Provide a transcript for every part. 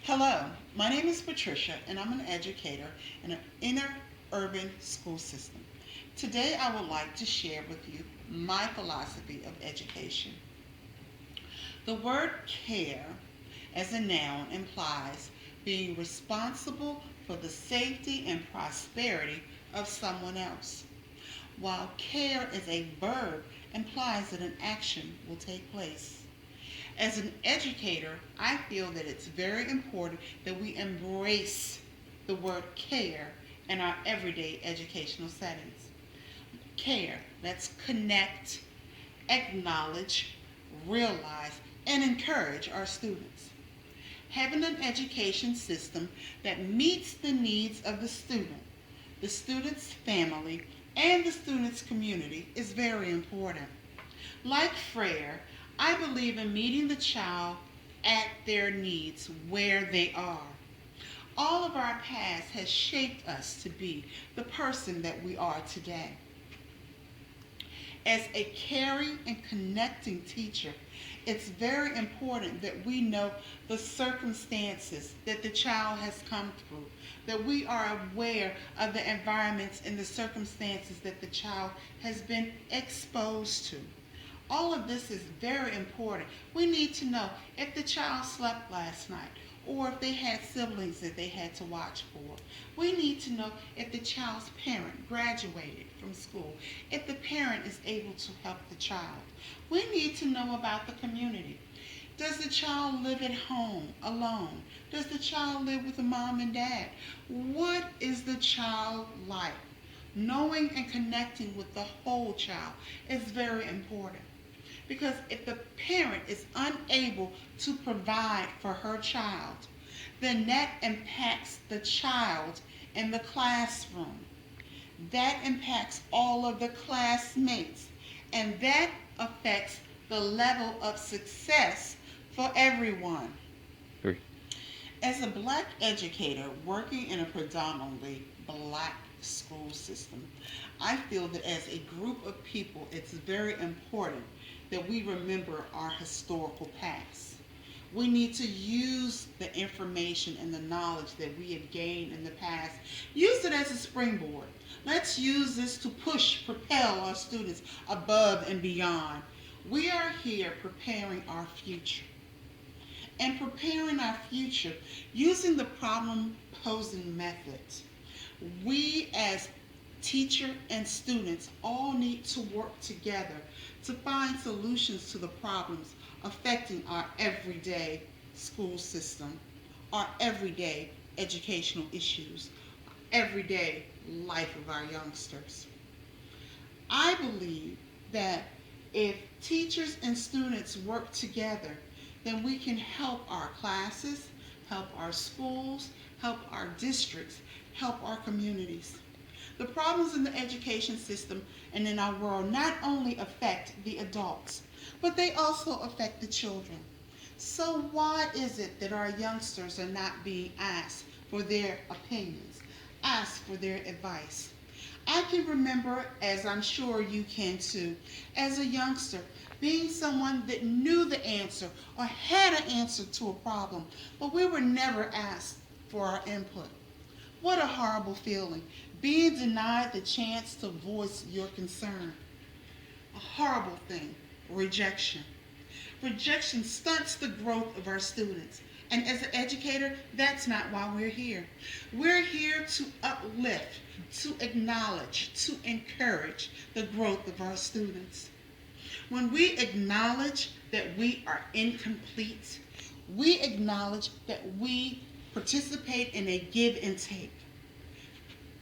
Hello, my name is Patricia and I'm an educator in an inner urban school system. Today I would like to share with you my philosophy of education. The word care as a noun implies being responsible for the safety and prosperity of someone else, while care as a verb implies that an action will take place. As an educator, I feel that it's very important that we embrace the word care in our everyday educational settings. Care, let's connect, acknowledge, realize, and encourage our students. Having an education system that meets the needs of the student's family, and the student's community is very important. Like Frere, I believe in meeting the child at their needs where they are. All of our past has shaped us to be the person that we are today. As a caring and connecting teacher, it's very important that we know the circumstances that the child has come through, that we are aware of the environments and the circumstances that the child has been exposed to. All of this is very important. We need to know if the child slept last night or if they had siblings that they had to watch for. We need to know if the child's parent graduated from school, if the parent is able to help the child. We need to know about the community. Does the child live at home alone? Does the child live with a mom and dad? What is the child like? Knowing and connecting with the whole child is very important. Because if the parent is unable to provide for her child, then that impacts the child in the classroom. That impacts all of the classmates. And that affects the level of success for everyone. Three. As a black educator working in a predominantly black school system, I feel that as a group of people, it's very important that we remember our historical past. We need to use the information and the knowledge that we have gained in the past. Use it as a springboard. Let's use this to propel our students above and beyond. We are here preparing our future. And preparing our future using the problem posing method. We as teacher and students all need to work together to find solutions to the problems affecting our everyday school system, our everyday educational issues, everyday life of our youngsters. I believe that if teachers and students work together, then we can help our classes, help our schools, help our districts, help our communities. The problems in the education system and in our world not only affect the adults, but they also affect the children. So why is it that our youngsters are not being asked for their opinions, asked for their advice? I can remember, as I'm sure you can too, as a youngster, being someone that knew the answer or had an answer to a problem, but we were never asked for our input. What a horrible feeling, being denied the chance to voice your concern. A horrible thing, rejection. Rejection stunts the growth of our students. And as an educator, that's not why we're here. We're here to uplift, to acknowledge, to encourage the growth of our students. When we acknowledge that we are incomplete, we acknowledge that we participate in a give and take.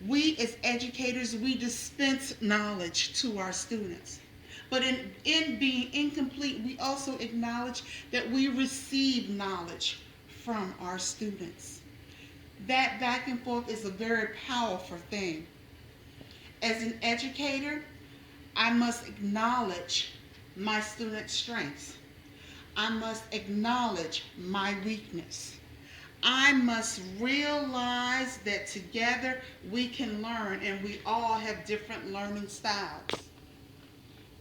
We as educators, we dispense knowledge to our students. But in being incomplete, we also acknowledge that we receive knowledge from our students. That back and forth is a very powerful thing. As an educator, I must acknowledge my students' strengths. I must acknowledge my weakness. I must realize that together we can learn, and we all have different learning styles.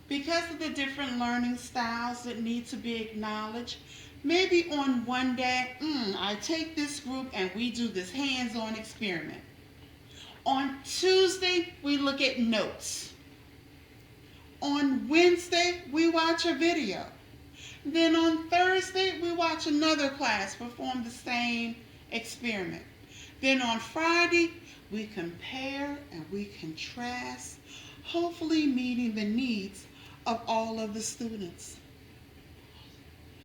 Because of the different learning styles that need to be acknowledged, Maybe on one day, I take this group and we do this hands-on experiment. On Tuesday, we look at notes. On Wednesday, we watch a video. Then on Thursday, we watch another class perform the same experiment. Then on Friday, we compare and we contrast, hopefully meeting the needs of all of the students.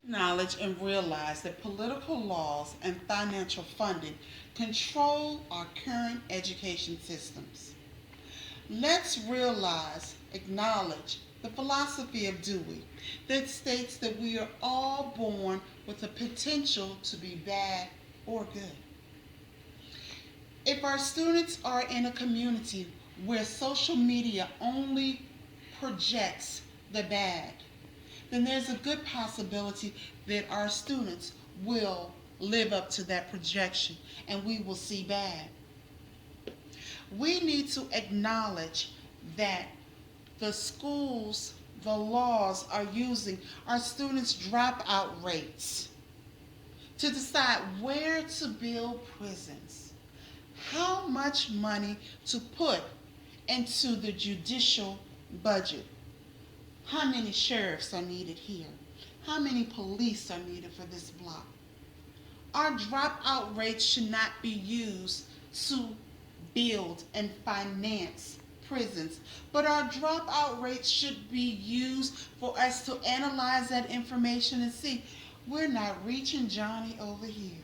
Knowledge and realize that political laws and financial funding control our current education systems. Let's acknowledge the philosophy of Dewey that states that we are all born with the potential to be bad or good. If our students are in a community where social media only projects the bad, then there's a good possibility that our students will live up to that projection and we will see bad. We need to acknowledge that the schools, the laws are using our students' dropout rates to decide where to build prisons, how much money to put into the judicial budget, how many sheriffs are needed here, how many police are needed for this block. Our dropout rates should not be used to build and finance prisons, but our dropout rates should be used for us to analyze that information and see we're not reaching Johnny over here.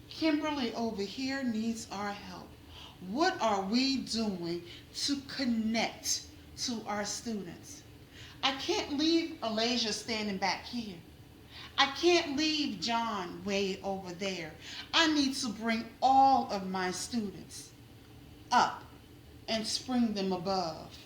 Kimberly over here needs our help. What are we doing to connect to our students? I can't leave Alasia standing back here. I can't leave John way over there. I need to bring all of my students up and spring them above.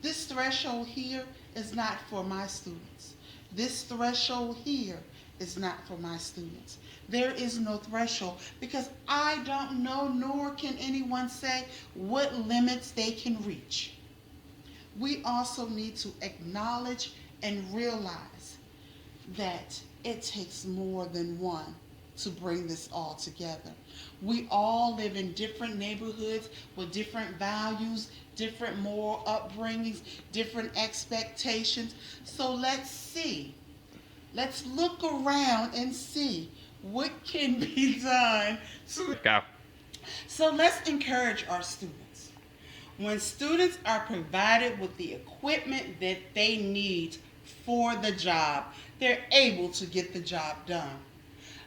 This threshold here is not for my students. This threshold here is not for my students. There is no threshold because I don't know, nor can anyone say what limits they can reach. We also need to acknowledge and realize that it takes more than one to bring this all together. We all live in different neighborhoods with different values, different moral upbringings, different expectations. So let's see. Let's look around and see what can be done. So let's encourage our students. When students are provided with the equipment that they need for the job, they're able to get the job done.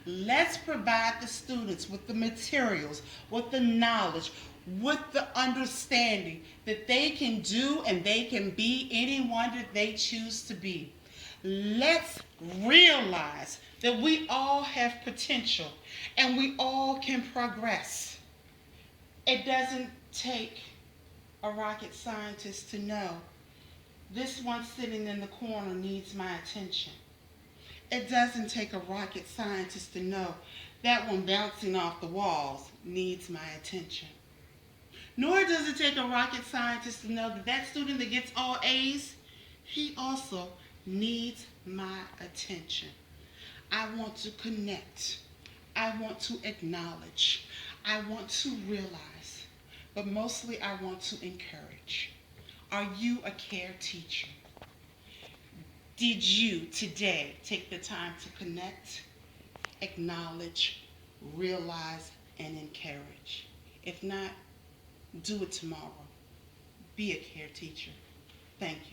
Let's provide the students with the materials, with the knowledge, with the understanding that they can do and they can be anyone that they choose to be. Let's realize that we all have potential and we all can progress. It doesn't take a rocket scientist to know this one sitting in the corner needs my attention. It doesn't take a rocket scientist to know that one bouncing off the walls needs my attention. Nor does it take a rocket scientist to know that that student that gets all A's, he also needs my attention. I want to connect. I want to acknowledge. I want to realize. But mostly I want to encourage. Are you a CARE teacher? Did you today take the time to connect, acknowledge, realize, and encourage? If not, do it tomorrow. Be a CARE teacher. Thank you.